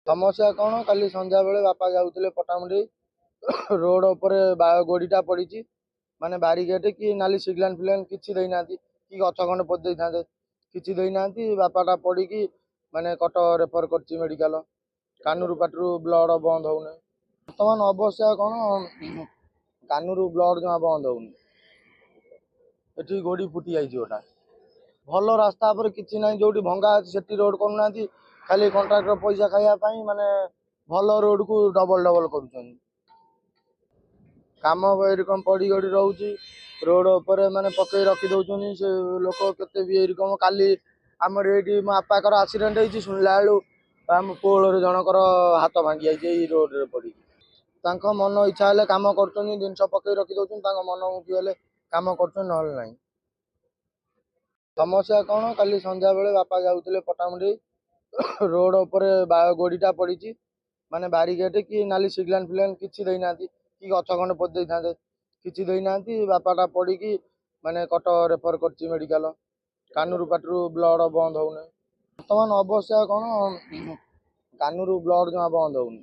समस्या कौन काली संध्या बेले बापा जाऊे पटामुंडी रोड उपर गोड़ीटा पड़ी माने बारिकेड कि नाली सिग्लान फिलान किसी देना कि गछ खंड पोदी था किसी देना बापाटा पड़ी माने कटक रेफर कर मेडिकल कानूर पाटरू ब्लड बंद होने बर्तमान अवश्य कौन कानूर ब्लड जमा बंद होनी ये गोड़ी फुटी जाटा भल रास्ता पर किसी ना जो भंगा अच्छी से रोड करना खाली कंट्राक्टर पैसा खायापाई माने भल रोड को डबल डबल कर काम एरकम पड़ी गड़ी रोचे रोड उपर माने पकई रखी दौरान से लोक के एरकम काली आमर ये मो बापाकर आक्सीडेट होती शुणला बेलू आम पोल जनकर हाथ भांगी जाइए रोड रे पड़ी मन इच्छा हेल्ले कम कर जिनस पकई रखी दौरान मन मुखी हेल्ले कम कर ना समस्या कौन काली संध्या बेले बापा जाऊे पटामुंडी रोड उपर गोड़ीटा पड़ी माने बारिकेड कि नाली सिग्लान फिलान किसी देना कि गछ खंड पोदी था किसी देना बापाटा पड़ी माने कटक रेफर कर मेडिकल कानूर पाटरू ब्लड बंद होने बर्तमान अवश्य कौन कानूर ब्लड जमा बंद होनी।